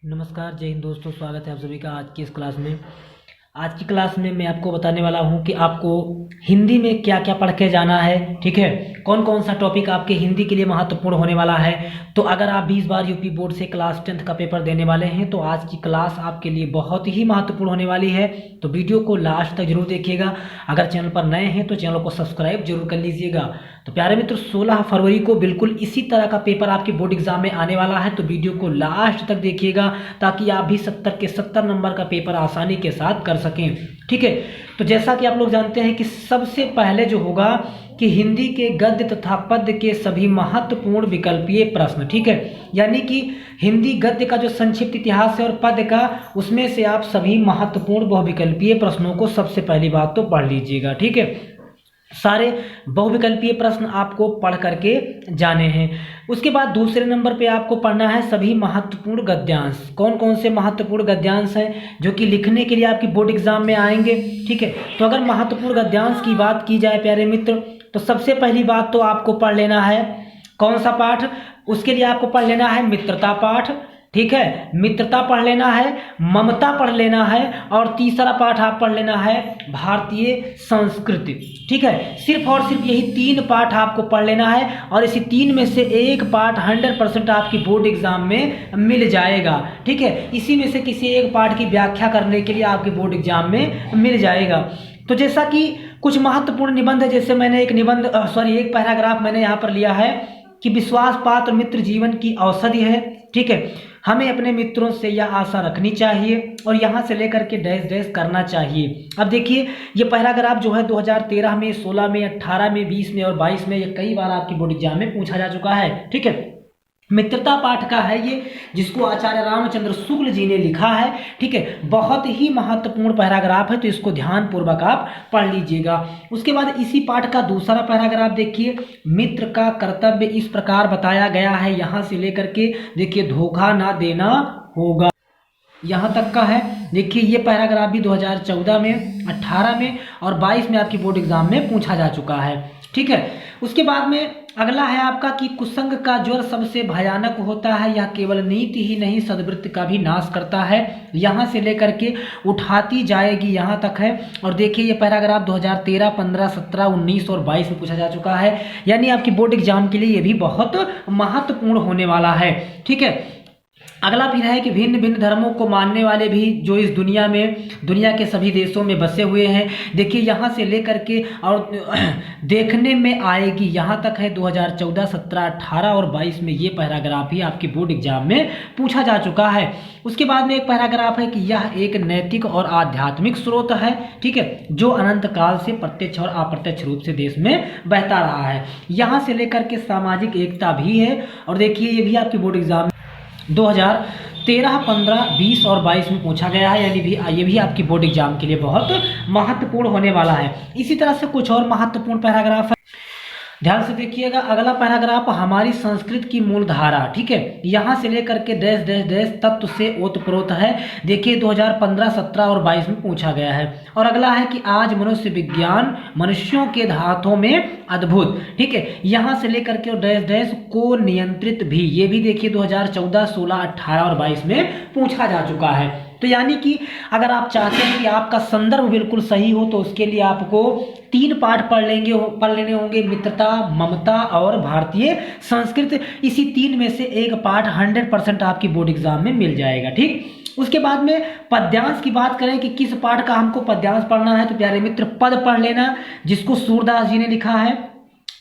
नमस्कार, जय हिंद दोस्तों। स्वागत है आप सभी का आज की इस क्लास में। आज की क्लास में मैं आपको बताने वाला हूं कि आपको हिंदी में क्या क्या पढ़ के जाना है। ठीक है, कौन कौन सा टॉपिक आपके हिंदी के लिए महत्वपूर्ण होने वाला है। तो अगर आप 20 बार यूपी बोर्ड से क्लास 10th का पेपर देने वाले हैं तो आज की क्लास आपके लिए बहुत ही महत्वपूर्ण होने वाली है। तो वीडियो को लास्ट तक जरूर देखिएगा। अगर चैनल पर नए हैं तो चैनल को सब्सक्राइब जरूर कर लीजिएगा। तो प्यारे मित्र, 16 फरवरी को बिल्कुल इसी तरह का पेपर आपके बोर्ड एग्जाम में आने वाला है। तो वीडियो को लास्ट तक देखिएगा ताकि आप भी 70 के 70 नंबर का पेपर आसानी के साथ कर सकें। ठीक है, तो जैसा कि आप लोग जानते हैं कि सबसे पहले जो होगा कि हिंदी के गद्य तथा पद्य के सभी महत्वपूर्ण विकल्पीय प्रश्न। ठीक है, यानी कि हिंदी गद्य का जो संक्षिप्त इतिहास है और पद्य का, उसमें से आप सभी महत्वपूर्ण बहुविकल्पीय प्रश्नों को सबसे पहली बात तो पढ़ लीजिएगा। ठीक है, सारे बहुविकल्पीय प्रश्न आपको पढ़ करके जाने हैं। उसके बाद दूसरे नंबर पे आपको पढ़ना है सभी महत्वपूर्ण गद्यांश। कौन कौन से महत्वपूर्ण गद्यांश हैं जो कि लिखने के लिए आपकी बोर्ड एग्जाम में आएंगे। ठीक है, तो अगर महत्वपूर्ण गद्यांश की बात की जाए प्यारे मित्र, तो सबसे पहली बात तो आपको पढ़ लेना है कौन सा पाठ। उसके लिए आपको पढ़ लेना है मित्रता पाठ। ठीक है, मित्रता पढ़ लेना है, ममता पढ़ लेना है, और तीसरा पाठ आप पढ़ लेना है भारतीय संस्कृति। ठीक है, सिर्फ और सिर्फ यही 3 पाठ आपको पढ़ लेना है और इसी 3 में से एक पाठ 100% आपकी बोर्ड एग्जाम में मिल जाएगा। ठीक है, इसी में से किसी एक पाठ की व्याख्या करने के लिए आपके बोर्ड एग्जाम में मिल जाएगा। तो जैसा कि कुछ महत्वपूर्ण निबंध है, जैसे मैंने एक पैराग्राफ मैंने यहाँ पर लिया है कि विश्वास पात्र मित्र जीवन की औषधि है। ठीक है, हमें अपने मित्रों से यह आशा रखनी चाहिए और यहाँ से लेकर के डैश डैश करना चाहिए। अब देखिए, ये पैराग्राफ जो है 2013 में, 16 में, 18 में, 20 में और 22 में ये कई बार आपकी बोर्ड एग्जाम में पूछा जा चुका है। ठीक है, मित्रता पाठ का है ये, जिसको आचार्य रामचंद्र शुक्ल जी ने लिखा है। ठीक है, बहुत ही महत्वपूर्ण पैराग्राफ है, तो इसको ध्यान पूर्वक आप पढ़ लीजिएगा। उसके बाद इसी पाठ का दूसरा पैराग्राफ देखिए, मित्र का कर्तव्य इस प्रकार बताया गया है, यहाँ से लेकर के देखिए धोखा ना देना होगा, यहाँ तक का है। देखिए ये पैराग्राफ भी 2014 में, 18 में और 22 में आपकी बोर्ड एग्जाम में पूछा जा चुका है। ठीक है, उसके बाद में अगला है आपका कि कुसंग का ज्वर सबसे भयानक होता है, यह केवल नीति ही नहीं सद्वृत्ति का भी नाश करता है, यहाँ से लेकर के उठाती जाएगी, यहाँ तक है। और देखिए ये पैराग्राफ 2013, 15, 17, 19 और 22 में पूछा जा चुका है, यानी आपकी बोर्ड एग्जाम के लिए ये भी बहुत महत्वपूर्ण होने वाला है। ठीक है, अगला फिर है कि भिन्न भिन्न धर्मों को मानने वाले भी जो इस दुनिया के सभी देशों में बसे हुए हैं, देखिए यहाँ से लेकर के और देखने में आएगी, यहाँ तक है 2014, 17, 18 और 22 में ये पैराग्राफ ही आपकी बोर्ड एग्जाम में पूछा जा चुका है। उसके बाद में एक पैराग्राफ है कि यह एक नैतिक और आध्यात्मिक स्रोत है। ठीक है, जो अनंत काल से प्रत्यक्ष और अप्रत्यक्ष रूप से देश में बहता रहा है, यहाँ से लेकर के सामाजिक एकता भी है। और देखिए ये भी आपकी बोर्ड एग्जाम 2013, 15, 20 और 22 में पूछा गया है, यानी ये भी आपकी बोर्ड एग्जाम के लिए बहुत महत्वपूर्ण होने वाला है। इसी तरह से कुछ और महत्वपूर्ण पैराग्राफ है, ध्यान से देखिएगा। अगला पैराग्राफ हमारी संस्कृत की मूल धारा। ठीक है, यहाँ से लेकर के डैश डैश डैश तत्व से ओतप्रोत है, देखिए 2015, 17 और 22 में पूछा गया है। और अगला है कि आज मनुष्य विज्ञान मनुष्यों के हाथों में अद्भुत। ठीक है, यहाँ से लेकर के डैश डैश को नियंत्रित भी, ये भी देखिए 2014, 16, 18 और 22 में पूछा जा चुका है। तो यानी कि अगर आप चाहते हैं कि आपका संदर्भ बिल्कुल सही हो तो उसके लिए आपको 3 पाठ पढ़ लेने होंगे, मित्रता, ममता और भारतीय संस्कृति। इसी 3 में से एक पाठ 100% आपकी बोर्ड एग्जाम में मिल जाएगा। ठीक, उसके बाद में पद्यांश की बात करें कि किस पाठ का हमको पद्यांश पढ़ना है, तो प्यारे मित्र पद पढ़ लेना, जिसको सूरदास जी ने लिखा है,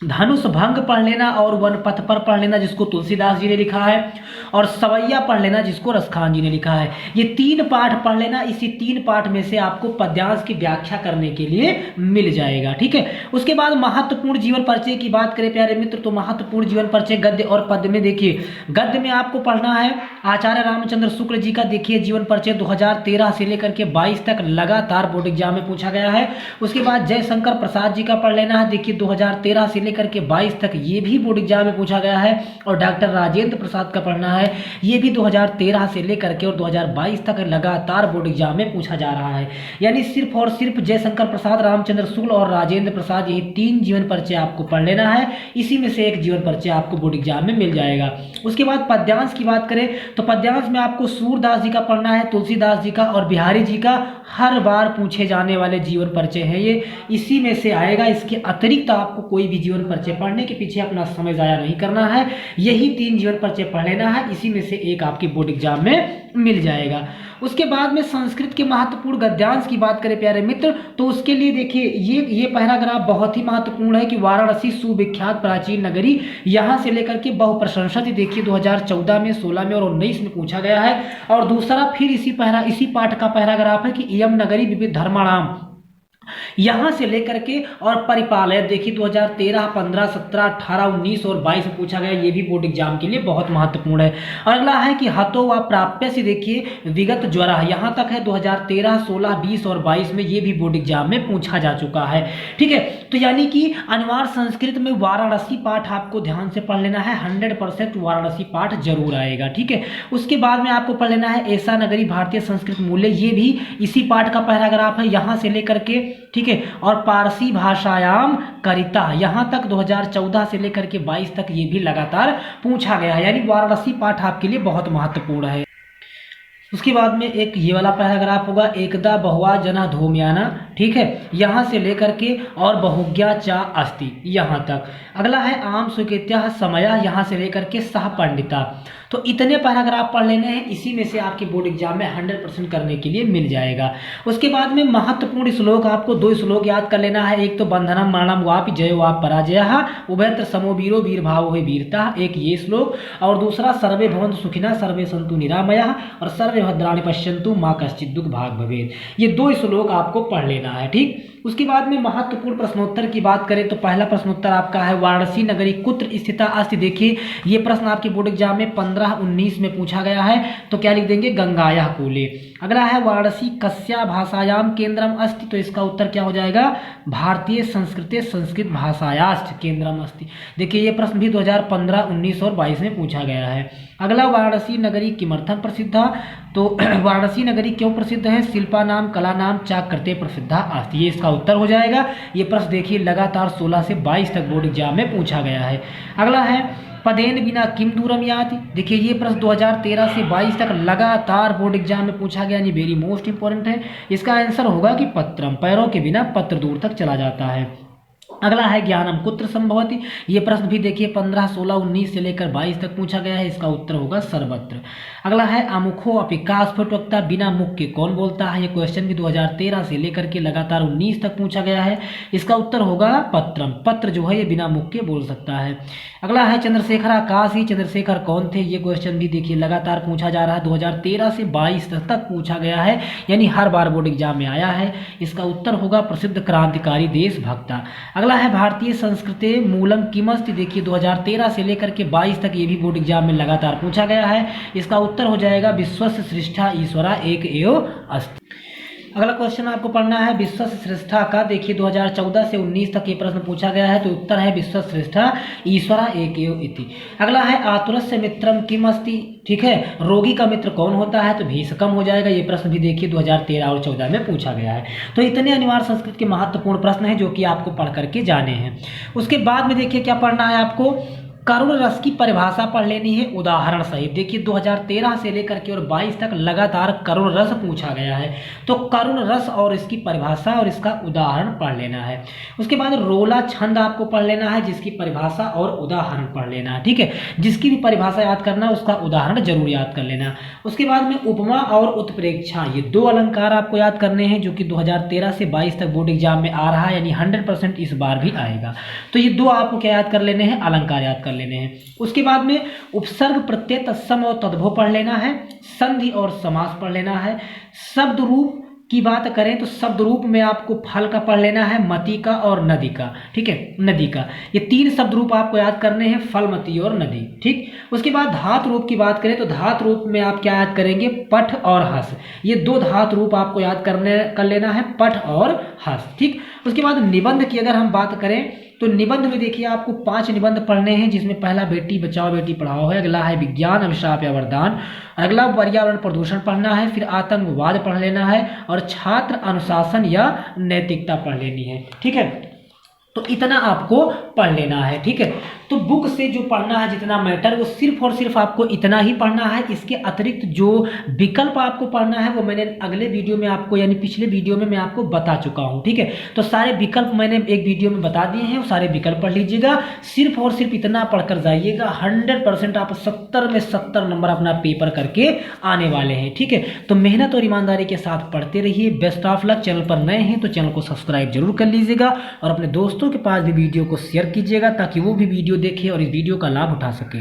धनुष भंग पढ़ लेना और वन पथ पर पढ़ लेना, जिसको तुलसीदास जी ने लिखा है, और सवैया पढ़ लेना, जिसको रसखान जी ने लिखा है। ये 3 पाठ पढ़ लेना, इसी 3 पाठ में से आपको पद्यांश की व्याख्या करने के लिए मिल जाएगा। ठीक है, उसके बाद महत्वपूर्ण जीवन परिचय की बात करें प्यारे मित्र, तो महत्वपूर्ण जीवन परिचय गद्य और पद्य में देखिए, गद्य में आपको पढ़ना है आचार्य रामचंद्र शुक्ल जी का, देखिए जीवन परिचय 2013 से लेकर के 22 तक लगातार बोर्ड एग्जाम में पूछा गया है। उसके बाद जयशंकर प्रसाद जी का पढ़ लेना है, देखिए 2013 से लेकर के 22 तक ये भी बोर्ड एग्जाम में पूछा गया है। और डॉक्टर राजेंद्र प्रसाद का पढ़ना है, ये भी 2013 से लेकर के और 2022 तक लगातार बोर्ड एग्जाम में पूछा जा रहा है। यानी सिर्फ और सिर्फ जयशंकर प्रसाद, रामचंद्र शुक्ल और राजेंद्र प्रसाद, यही 3 जीवन परिचय आपको पढ़ लेना है। इसी में से एक जीवन परिचय आपको बोर्ड एग्जाम में मिल जाएगा। उसके बाद पद्यांश की बात करें तो पद्यांश में आपको सूरदास जी का पढ़ना है, तुलसीदास जी का और बिहारी जी का हर बार पूछे जाने वाले जीवन परिचय है ये, इसी में से आएगा। इसके अतिरिक्त आपको कोई भी जीवन परिचय पढ़ने के पीछे अपना समय ज़ाया नहीं करना है, यही 3 जीवन परिचय पढ़ लेना है, इसी में से एक आपके बोर्ड एग्जाम में मिल जाएगा। उसके बाद में संस्कृत के महत्वपूर्ण गद्यांश की बात करें प्यारे मित्र, तो उसके लिए देखिए ये पैराग्राफ बहुत ही महत्वपूर्ण है कि वाराणसी सुविख्यात प्राचीन नगरी, यहाँ से लेकर के बहुप्रशंसित, देखिए 2014 में, 16 में और 19 में पूछा गया है। और दूसरा फिर इसी पाठ का पैराग्राफ है कि इयम नगरी विविध धर्माणाम, यहां से लेकर के और परिपालय, देखिए 2013, 15, 17, 18, 19 और 22 में पूछा गया, ये भी बोर्ड एग्जाम के लिए बहुत महत्वपूर्ण है। और अगला है कि हतो व प्राप्य से, देखिए विगत ज्वरा, यहां तक है 2013, 16, 20 और 22 में, ये भी बोर्ड एग्जाम में पूछा जा चुका है। ठीक है, तो यानी कि अनिवार्य संस्कृत में वाराणसी पाठ आपको ध्यान से पढ़ लेना है, 100% वाराणसी पाठ जरूर आएगा। ठीक है, उसके बाद में आपको पढ़ लेना है ऐसा नगरी भारतीय संस्कृत मूल्य, ये भी इसी पाठ का पैराग्राफ है, यहां से लेकर के। ठीक है, और पारसी भाषायाम करिता, यहां तक 2014 से लेकर के 22 तक ये भी लगातार पूछा गया है, यानी वाराणसी पाठ आपके लिए बहुत महत्वपूर्ण है। उसके बाद में एक ये वाला पैराग्राफ होगा, एकदा बहुआ जना धूमयाना, ठीक है, यहां से लेकर के और बहुज्ञा चा अस्ति, यहां तक। अगला है आम सुकृत्या समया, यहां से लेकर के सह पंडिता। तो इतने पैराग्राफ पढ़ लेने हैं, इसी में से आपके बोर्ड एग्जाम में 100% करने के लिए मिल जाएगा। उसके बाद में महत्वपूर्ण श्लोक, आपको 2 श्लोक याद कर लेना है, एक तो बंधनम मरणम वापि जयो वाप पराजयः उभयत्र समो वीरो वीरभावो हि वीरता, एक ये श्लोक, और दूसरा सर्वे भवन्तु सुखिनः सर्वे सन्तु निरामयाः और सर्वे भद्राणि पश्यन्तु मा कश्चित् दुःख भाग् भवेत्, ये 2 श्लोक आपको पढ़ लेना है। ठीक, उसके बाद में महत्वपूर्ण प्रश्नोत्तर की बात करें तो पहला प्रश्नोत्तर आपका है, वाराणसी नगरी कुत्र स्थिता अस्ति। देखिए ये प्रश्न आपके बोर्ड एग्जाम में 15-19 में पूछा गया है, तो क्या लिख देंगे, गंगायाः कूले। अगला है वाराणसी कस्या भाषायाम केंद्रम अस्ति, तो इसका उत्तर क्या हो जाएगा, भारतीय संस्कृते संस्कृत भाषायाश्च केंद्रम अस्ति। देखिए ये प्रश्न भी 2015, 19 और 22 में पूछा गया है। अगला, वाराणसी नगरी किमर्थम प्रसिद्धा, तो वाराणसी नगरी क्यों प्रसिद्ध है, शिल्पा नाम कला नाम चाकृते प्रसिद्धा अस्ति, ये इसका उत्तर हो जाएगा। ये प्रश्न देखिए लगातार 16 से 22 तक बोर्ड एग्जाम में पूछा गया है। अगला है पदेन बिना किम दूरम याति, देखिए ये प्रश्न 2013 से 22 तक लगातार बोर्ड एग्जाम में पूछा गया, यानी वेरी मोस्ट इंपॉर्टेंट है। इसका आंसर होगा कि पत्रम, पैरों के बिना पत्र दूर तक चला जाता है। अगला है ज्ञानम कुत्र संभवति, ये प्रश्न भी देखिए 15, 16, 19 से लेकर 22 तक पूछा गया है, इसका उत्तर होगा सर्वत्र। अगला है अमुखो अपि का स्फुटवक्ता, बिना मुख के कौन बोलता है, ये क्वेश्चन भी 2013 से लेकर के लगातार 19 तक पूछा गया है, इसका उत्तर होगा पत्रम, पत्र जो है ये बिना मुख के बोल सकता है। अगला है चंद्रशेखर आकाशी, चंद्रशेखर कौन थे, ये क्वेश्चन भी देखिए लगातार पूछा जा रहा है, 2013 से 22 तक पूछा गया है, यानी हर बार बोर्ड एग्जाम में आया है, इसका उत्तर होगा प्रसिद्ध क्रांतिकारी देशभक्ता। अगला है भारतीय संस्कृते मूलम किमस्ति, देखिए 2013 से लेकर के 22 तक ये भी बोर्ड एग्जाम में लगातार पूछा गया है, इसका उत्तर हो जाएगा विश्वस्य सृष्टा ईश्वरा एक एव अस्ति। अगला क्वेश्चन आपको पढ़ना है विश्वस्य सृष्टा का, देखिए 2014 से 19 तक ये प्रश्न पूछा गया है, तो उत्तर है विश्वस्य सृष्टा ईश्वरा एक एव इति। अगला है आतुरस्य मित्रम किम अस्ति, ठीक है, रोगी का मित्र कौन होता है, तो भीषकम हो जाएगा। ये प्रश्न भी देखिए 2013 और 14 में पूछा गया है। तो इतने अनिवार्य संस्कृत के महत्वपूर्ण प्रश्न हैं जो कि आपको पढ़ करके जाने हैं। उसके बाद में देखिए क्या पढ़ना है आपको, करुण रस की परिभाषा पढ़ लेनी है उदाहरण सहित। देखिए 2013 से लेकर के और 22 तक लगातार करुण रस पूछा गया है, तो करुण रस और इसकी परिभाषा और इसका उदाहरण पढ़ लेना है। उसके बाद रोला छंद आपको पढ़ लेना है, जिसकी परिभाषा और उदाहरण पढ़ लेना है, ठीक है, जिसकी भी परिभाषा याद करना है उसका उदाहरण जरूर याद कर लेना। उसके बाद में उपमा और उत्प्रेक्षा, ये 2 अलंकार आपको याद करने हैं जो कि 2013 से 22 तक बोर्ड एग्जाम में आ रहा है, यानी 100% इस बार भी आएगा। तो ये 2 आपको क्या याद कर लेने हैं, अलंकार याद लेने हैं। उसके बाद में उपसर्ग प्रत्यय तत्सम और तद्भव पढ़ लेना है, संधि और समास पढ़ लेना है। शब्द रूप की बात करें तो शब्द रूप में आपको फल का पढ़ लेना है, मति का और नदी का, ठीक है, नदी का। ये 3 शब्द रूप आपको याद करने हैं, फल, मति और नदी, ठीक। उसके बाद धातु रूप की बात करें तो धातु रूप में आप क्या याद करेंगे, पठ और हस। ये 2 धातु रूप आपको याद कर लेना है, पठ और हस, ठीक। उसके बाद निबंध की अगर हम बात करें तो निबंध में देखिए आपको 5 निबंध पढ़ने हैं, जिसमें पहला बेटी बचाओ बेटी पढ़ाओ है, अगला है विज्ञान अभिशाप या वरदान, अगला पर्यावरण प्रदूषण पढ़ना है, फिर आतंकवाद पढ़ लेना है और छात्र अनुशासन या नैतिकता पढ़ लेनी है। ठीक है, तो इतना आपको पढ़ लेना है। ठीक है, तो बुक से जो पढ़ना है जितना मैटर वो सिर्फ और सिर्फ आपको इतना ही पढ़ना है। इसके अतिरिक्त जो विकल्प आपको पढ़ना है वो मैंने अगले वीडियो में आपको यानी पिछले वीडियो में मैं आपको बता चुका हूं। ठीक है, तो सारे विकल्प मैंने एक वीडियो में बता दिए हैं, वो सारे विकल्प पढ़ लीजिएगा। सिर्फ और सिर्फ इतना पढ़कर जाइएगा, 100% आप 70 में 70 नंबर अपना पेपर करके आने वाले हैं। ठीक है, तो मेहनत और ईमानदारी के साथ पढ़ते रहिए। Best of luck. चैनल पर नए हैं तो चैनल को सब्सक्राइब जरूर कर लीजिएगा और अपने दोस्तों के पास भी वीडियो को शेयर कीजिएगा ताकि वो भी वीडियो देखें और इस वीडियो का लाभ उठा सके।